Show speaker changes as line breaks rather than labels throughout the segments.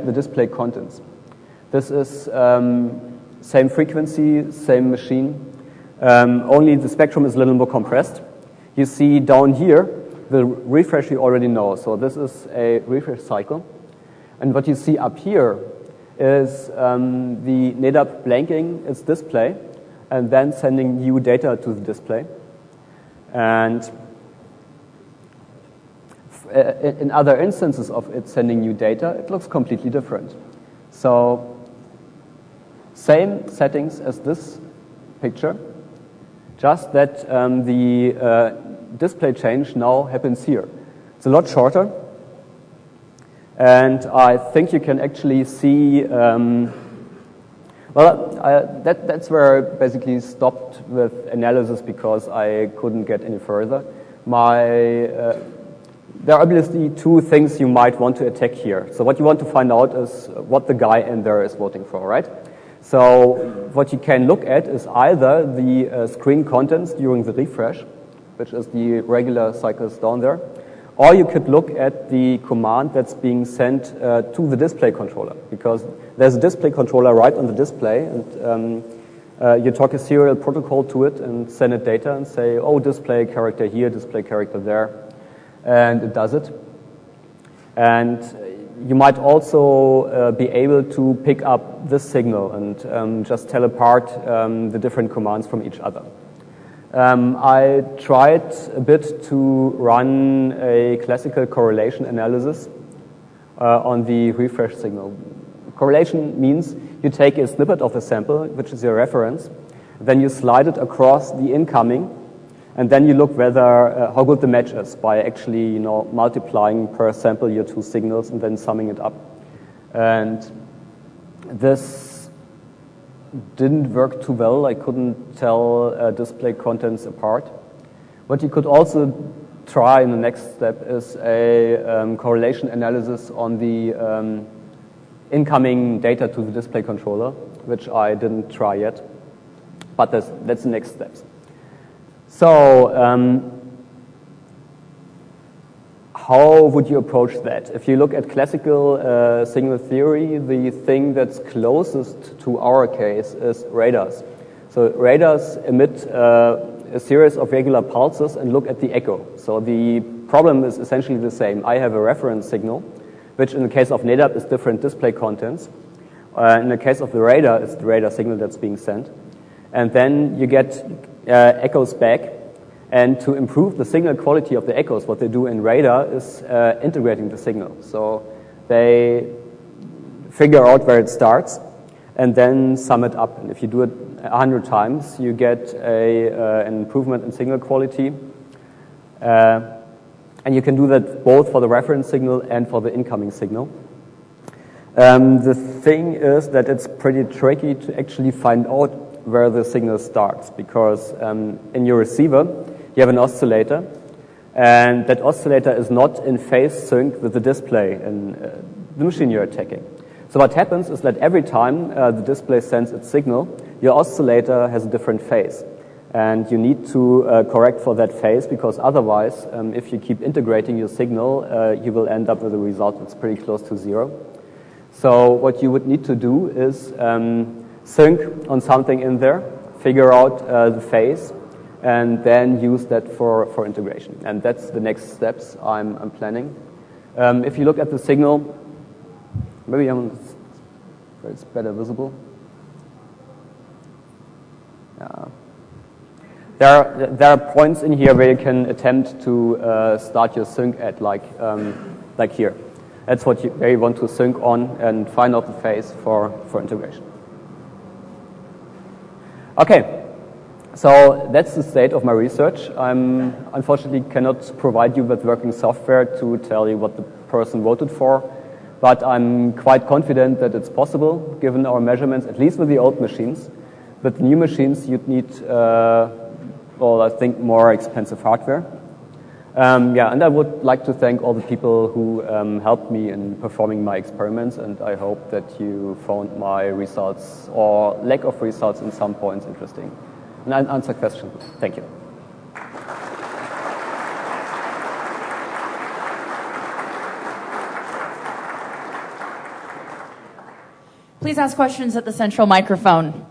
the display contents. This is same frequency, same machine, only the spectrum is a little more compressed. You see down here, the refresh you already know. So this is a refresh cycle. And what you see up here is the NEDAP blanking its display and then sending new data to the display. And in other instances of it sending new data, it looks completely different. So same settings as this picture, just that the display change now happens here. It's a lot shorter, and I think you can actually see, that's where I basically stopped with analysis because I couldn't get any further. There are obviously two things you might want to attack here. So what you want to find out is what the guy in there is voting for, right? So what you can look at is either the screen contents during the refresh, which is the regular cycles down there, or you could look at the command that's being sent to the display controller, because there's a display controller right on the display, and you talk a serial protocol to it and send it data and say, oh, display character here, display character there, and it does it. And you might also be able to pick up this signal and just tell apart the different commands from each other. I tried a bit to run a classical correlation analysis on the refresh signal. Correlation means you take a snippet of a sample, which is your reference, then you slide it across the incoming, and then you look whether how good the match is by actually, multiplying per sample your two signals and then summing it up. And this didn't work too well. I couldn't tell display contents apart. What you could also try in the next step is a correlation analysis on the incoming data to the display controller, which I didn't try yet. But that's the next steps. So, how would you approach that? If you look at classical signal theory, the thing that's closest to our case is radars. So radars emit a series of regular pulses and look at the echo. So the problem is essentially the same. I have a reference signal, which in the case of NEDAP is different display contents. In the case of the radar, it's the radar signal that's being sent. And then you get echoes back. And to improve the signal quality of the echoes, what they do in radar is integrating the signal. So they figure out where it starts and then sum it up. And if you do it 100 times, you get an improvement in signal quality. And you can do that both for the reference signal and for the incoming signal. The thing is that it's pretty tricky to actually find out where the signal starts, because in your receiver, you have an oscillator, and that oscillator is not in phase sync with the display in the machine you're attacking. So what happens is that every time the display sends its signal, your oscillator has a different phase. And you need to correct for that phase, because otherwise, if you keep integrating your signal, you will end up with a result that's pretty close to zero. So what you would need to do is sync on something in there, figure out the phase, and then use that for integration. And that's the next steps I'm planning. If you look at the signal, maybe it's better visible. There are points in here where you can attempt to start your sync at like here. That's where you want to sync on and find out the phase for integration. Okay, so that's the state of my research. I unfortunately cannot provide you with working software to tell you what the person voted for, but I'm quite confident that it's possible given our measurements, at least with the old machines. With new machines, you'd need, I think, more expensive hardware. And I would like to thank all the people who helped me in performing my experiments, and I hope that you found my results or lack of results in some points interesting. And I'll answer questions. Thank you.
Please ask questions at the central microphone.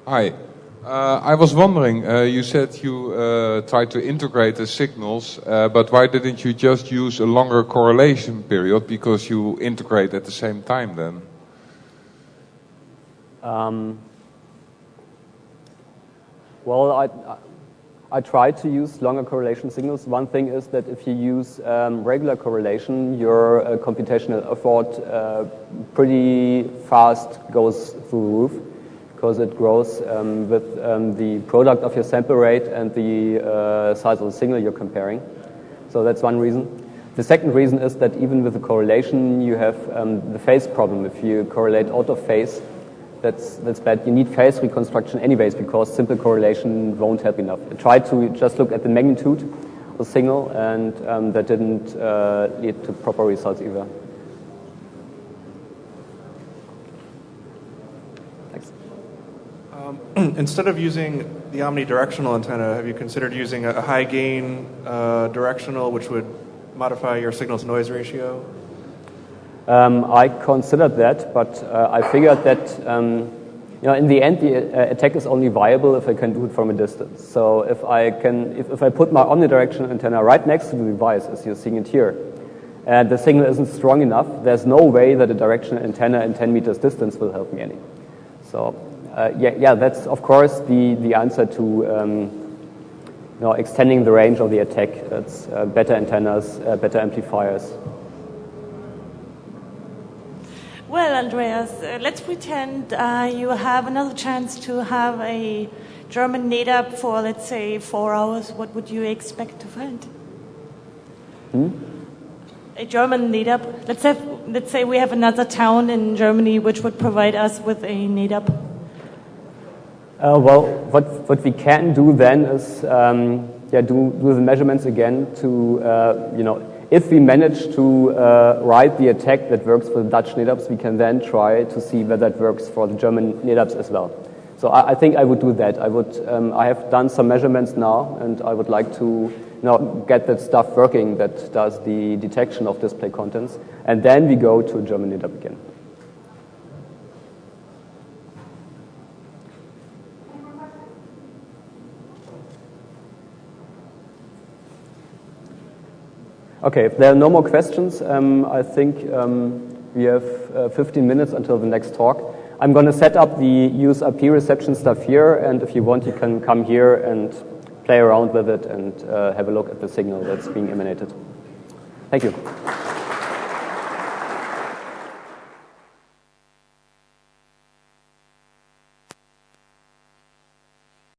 Hi. I was wondering, you said you tried to integrate the signals, but why didn't you just use a longer correlation period, because you integrate at the same time then?
Well, I tried to use longer correlation signals. One thing is that if you use regular correlation, your computational effort pretty fast goes through the roof, because it grows with the product of your sample rate and the size of the signal you're comparing. So that's one reason. The second reason is that even with the correlation, you have the phase problem. If you correlate out of phase, that's bad. You need phase reconstruction anyways, because simple correlation won't help enough. I tried to just look at the magnitude of the signal, and that didn't lead to proper results either. Thanks.
Instead of using the omnidirectional antenna, have you considered using a high gain directional, which would modify your signal to noise ratio?
I considered that, but I figured that in the end, the attack is only viable if I can do it from a distance. So if I put my omnidirectional antenna right next to the device, as you're seeing it here, and the signal isn't strong enough, there's no way that a directional antenna in 10 meters distance will help me any. So yeah, that's of course the answer to extending the range of the attack. It's better antennas, better amplifiers.
Well, Andreas, let's pretend you have another chance to have a German NEDAP for, let's say, 4 hours. What would you expect to find? A German NEDAP. Let's say we have another town in Germany which would provide us with a NEDAP.
Well, what we can do then is do the measurements again to if we manage to write the attack that works for the Dutch NEDAPs, we can then try to see whether it works for the German NEDAPs as well. So I think I would do that. I have done some measurements now, and I would like to get that stuff working that does the detection of display contents, and then we go to a German NEDAP again. Okay, if there are no more questions, I think we have 15 minutes until the next talk. I'm going to set up the USRP reception stuff here, and if you want, you can come here and play around with it and have a look at the signal that's being emanated. Thank you.